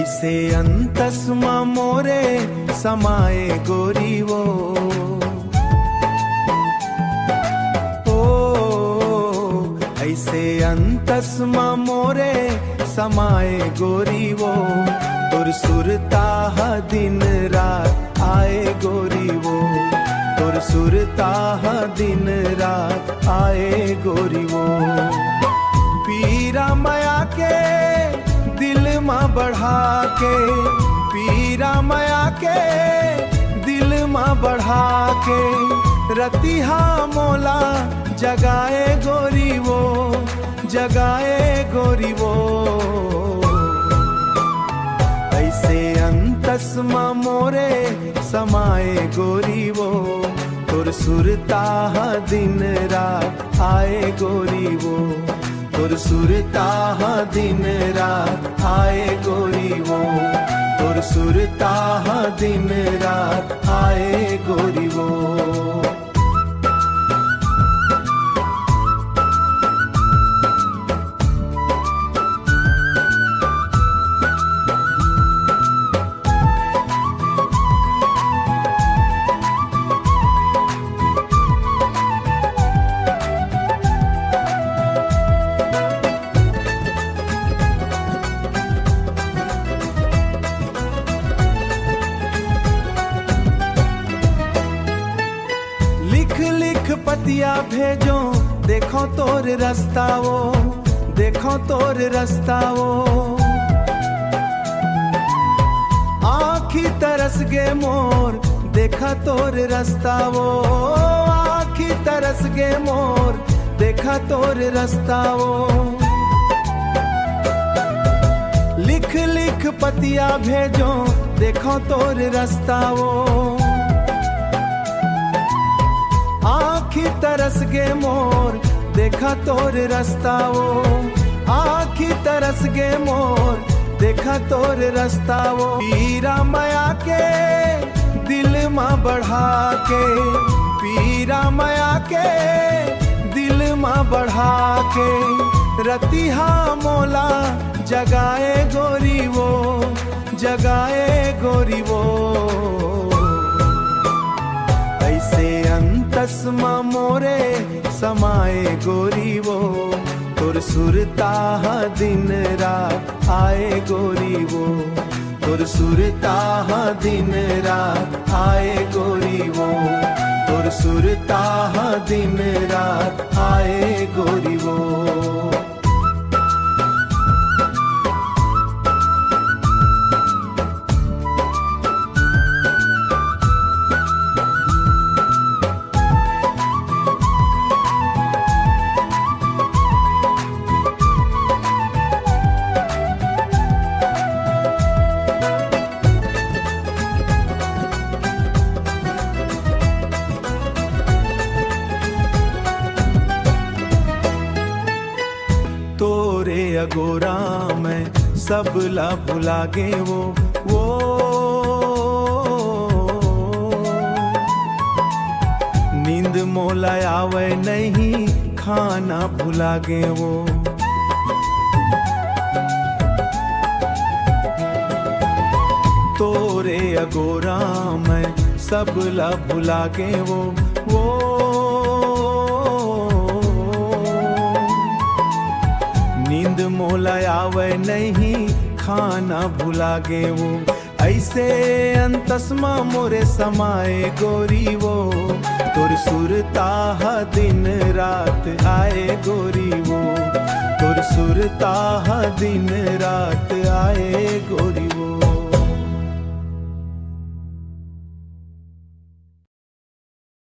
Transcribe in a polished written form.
ऐसे अंतस्मा मोरे समाए गोरी वो ऐसे अंतस्मा मोरे समाए गोरी वो तुर सुरता दिन रात आए गोरी वो तुर सुरता दिन रात आए गोरी वो पीरा मया के दिल माँ बढ़ा के पीरा मया के दिल माँ बढ़ा के रतिहा मोला जगाए गोरी वो जगाए गोरी वो ऐसे अंतस्मा मोरे समाए गोरी वो तुर सुरता दिन रात आए गोरी वो तुर सुरता दिन रात आए गोरी वो तुर सुरता दिन रात आए गोरी वो पतिया भेजो देखो तोर रास्ता वो देखो तोर रास्ता वो आँखी तरस गे मोर देखा तोर रास्ता वो आँखी तरस गे मोर देखा तोर रास्ता वो लिख लिख पतिया भेजो देखो तोर रास्ता वो आँखी तरस गे मोर देखा तोर रास्ता वो आँखी तरस गे मोर देखा तोर रास्ता वो पीरा मया के दिल माँ बढ़ा के पीरा मया के दिल माँ बढ़ा के रतिहा मोला जगाए गोरी वो जगाए गोरी वो ऐसे अंतस्मा मोरे समाए गोरी वो तुर सुरता दिन रात आए गोरी वो तुर सुरता दिन रात आए गोरी वो तुर सुरता दिन रात आए गोरी वो तोरे अगोरा में सब ला भुला गे वो नींद मोला आवे नहीं खाना भुला गे वो तोरे अगोरा में सब ला भुला गे वो नींद मोला आवे नहीं खाना भुला गे वो ऐसे अंतस्मा मोरे समाए गोरी वो तुर सुरता दिन रात आए गोरी वो तुर सुरता दिन रात